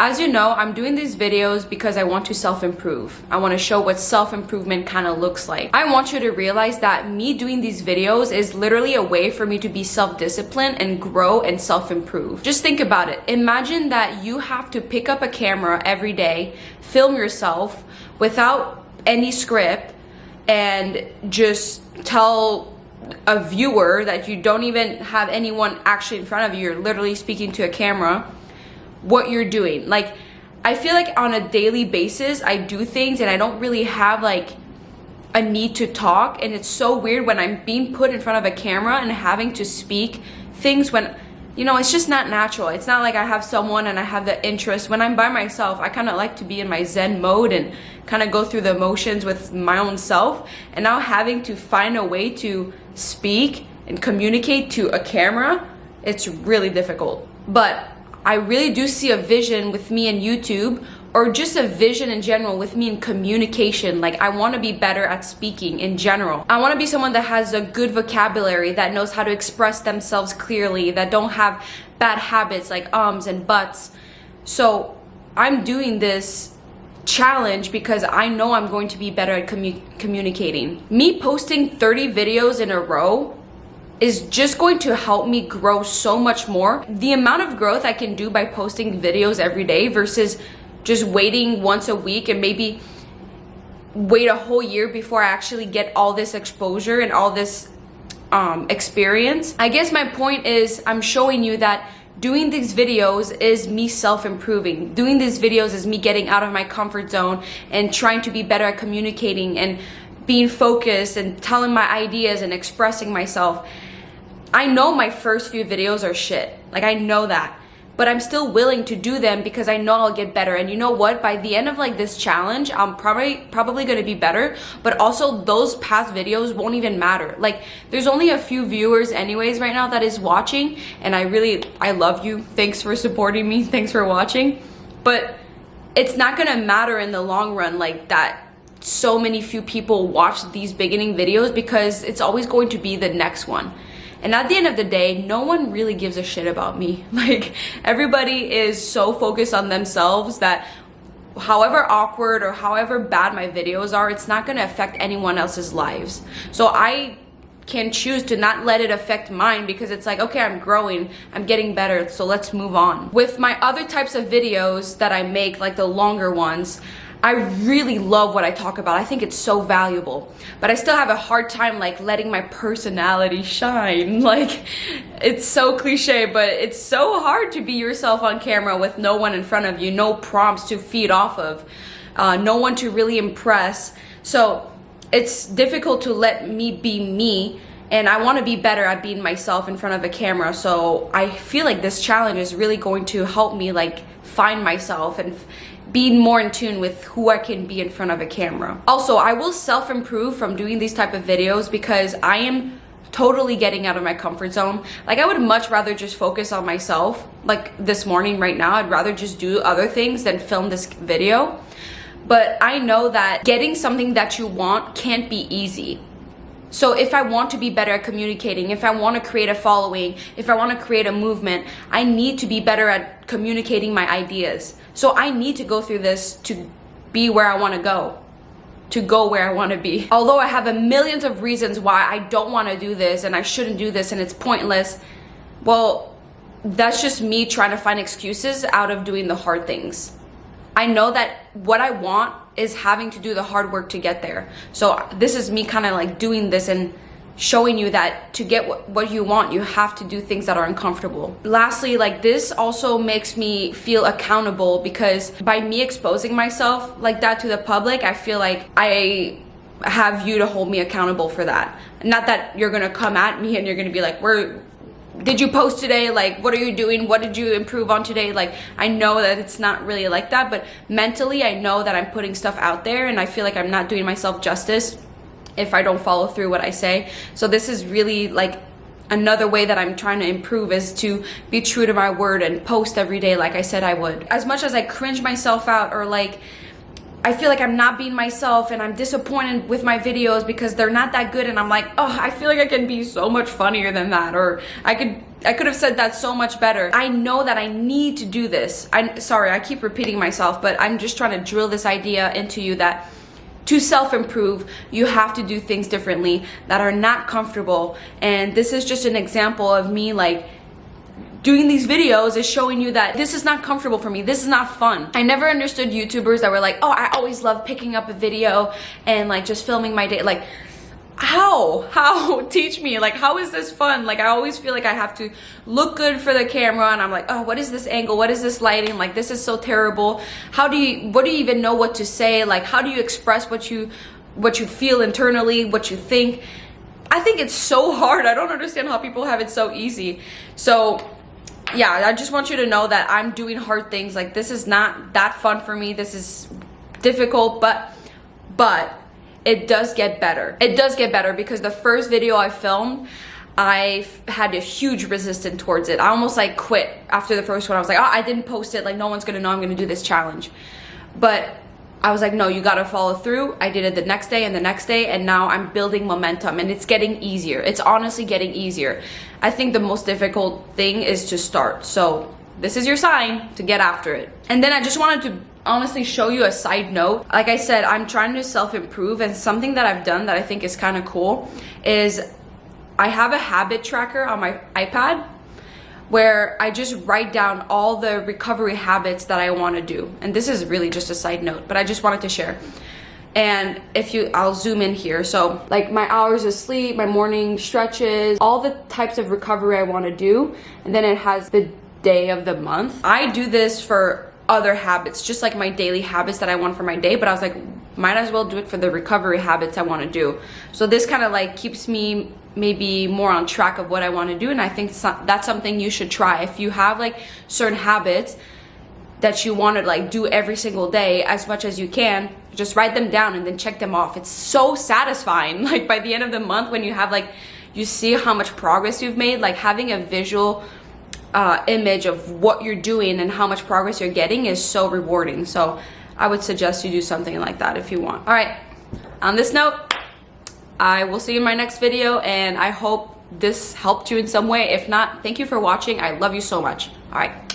As you know, I'm doing these videos because I want to self-improve. I want to show what self-improvement kind of looks like. I want you to realize that me doing these videos is literally a way for me to be self-disciplined and grow and self-improve. Just think about it. Imagine that you have to pick up a camera every day, film yourself without any script, and just tell a viewer that you don't even have anyone actually in front of you. You're literally speaking to a camera what you're doing. Like, I feel like on a daily basis I do things and I don't really have like a need to talk, and it's so weird when I'm being put in front of a camera and having to speak things when, you know, it's just not natural. It's not like I have someone and I have the interest. When I'm by myself, I kind of like to be in my zen mode and kind of go through the motions with my own self, and now having to find a way to speak and communicate to a camera, it's really difficult. But I really do see a vision with me in YouTube, or just a vision in general with me in communication. Like, I want to be better at speaking in general. I want to be someone that has a good vocabulary, that knows how to express themselves clearly, that don't have bad habits like ums and buts. So I'm doing this challenge because I know I'm going to be better at communicating. Me posting 30 videos in a row is just going to help me grow so much more. The amount of growth I can do by posting videos every day versus just waiting once a week and maybe wait a whole year before I actually get all this exposure and all this experience. I guess my point is, I'm showing you that doing these videos is me self-improving. Doing these videos is me getting out of my comfort zone and trying to be better at communicating and being focused and telling my ideas and expressing myself. I know my first few videos are shit. Like, I know that. But I'm still willing to do them because I know I'll get better. And you know what? By the end of like this challenge, I'm probably going to be better. But also, those past videos won't even matter. Like, there's only a few viewers anyways right now that is watching. And I love you. Thanks for supporting me. Thanks for watching. But it's not going to matter in the long run like that. So many few people watch these beginning videos, because it's always going to be the next one. And at the end of the day, no one really gives a shit about me. Like, everybody is so focused on themselves that however awkward or however bad my videos are, it's not gonna affect anyone else's lives. So I can choose to not let it affect mine, because it's like, okay, I'm growing, I'm getting better, so let's move on. With my other types of videos that I make, like the longer ones, I really love what I talk about. I think it's so valuable, but I still have a hard time like letting my personality shine. Like, it's so cliche, but it's so hard to be yourself on camera with no one in front of you, no prompts to feed off of, no one to really impress. So it's difficult to let me be me, and I want to be better at being myself in front of a camera. So I feel like this challenge is really going to help me like find myself and being more in tune with who I can be in front of a camera. Also, I will self-improve from doing these type of videos because I am totally getting out of my comfort zone. Like, I would much rather just focus on myself. Like this morning right now, I'd rather just do other things than film this video. But I know that getting something that you want can't be easy. So if I want to be better at communicating, if I want to create a following, if I want to create a movement, I need to be better at communicating my ideas. So I need to go through this to be where I want to go where I want to be. Although I have a millions of reasons why I don't want to do this and I shouldn't do this and it's pointless, well, that's just me trying to find excuses out of doing the hard things. I know that what I want is having to do the hard work to get there. So this is me kind of like doing this and showing you that to get what you want, you have to do things that are uncomfortable. Lastly, like, this also makes me feel accountable, because by me exposing myself like that to the public, I feel like I have you to hold me accountable for that. Not that you're gonna come at me and you're gonna be like, did you post today? Like, what are you doing? What did you improve on today? Like, I know that it's not really like that, but mentally I know that I'm putting stuff out there, and I feel like I'm not doing myself justice if I don't follow through what I say. So this is really like another way that I'm trying to improve, is to be true to my word and post every day like I said I would. As much as I cringe myself out or like I feel like I'm not being myself and I'm disappointed with my videos because they're not that good, and I'm like, oh, I feel like I can be so much funnier than that, or I could have said that so much better. I know that I need to do this. Sorry, I keep repeating myself, but I'm just trying to drill this idea into you that to self-improve, you have to do things differently that are not comfortable. And this is just an example of me like doing these videos is showing you that this is not comfortable for me. This is not fun. I never understood YouTubers that were like, oh, I always love picking up a video and like just filming my day. Like, how? Teach me. Like, how is this fun? Like, I always feel like I have to look good for the camera, and I'm like, oh, what is this angle? What is this lighting? Like, this is so terrible. What do you even know what to say? Like, how do you express what you feel internally, what you think? I think it's so hard. I don't understand how people have it so easy. So yeah, I just want you to know that I'm doing hard things. Like, this is not that fun for me. This is difficult, but it does get better. It does get better because the first video I filmed, I had a huge resistance towards it. I almost like quit after the first one. I was like, oh, I didn't post it. Like, no one's gonna know I'm gonna do this challenge. But I was like, no, you gotta follow through. I did it the next day and the next day, and now I'm building momentum, and it's getting easier. It's honestly getting easier. I think the most difficult thing is to start. So this is your sign to get after it. And then I just wanted to honestly show you a side note. Like I said, I'm trying to self-improve, and something that I've done that I think is kind of cool is I have a habit tracker on my iPad where I just write down all the recovery habits that I want to do. And this is really just a side note, but I just wanted to share. And I'll zoom in here. So like my hours of sleep, my morning stretches, all the types of recovery I want to do. And then it has the day of the month. I do this for other habits, just like my daily habits that I want for my day, but I was like, might as well do it for the recovery habits I want to do. So this kind of like keeps me maybe more on track of what I want to do, and I think that's something you should try. If you have like certain habits that you want to like do every single day as much as you can, just write them down and then check them off. It's so satisfying. Like by the end of the month, when you have like, you see how much progress you've made, like having a visual image of what you're doing and how much progress you're getting is so rewarding. So I would suggest you do something like that if you want. All right, on this note, I will see you in my next video, and I hope this helped you in some way. If not, thank you for watching. I love you so much. All right.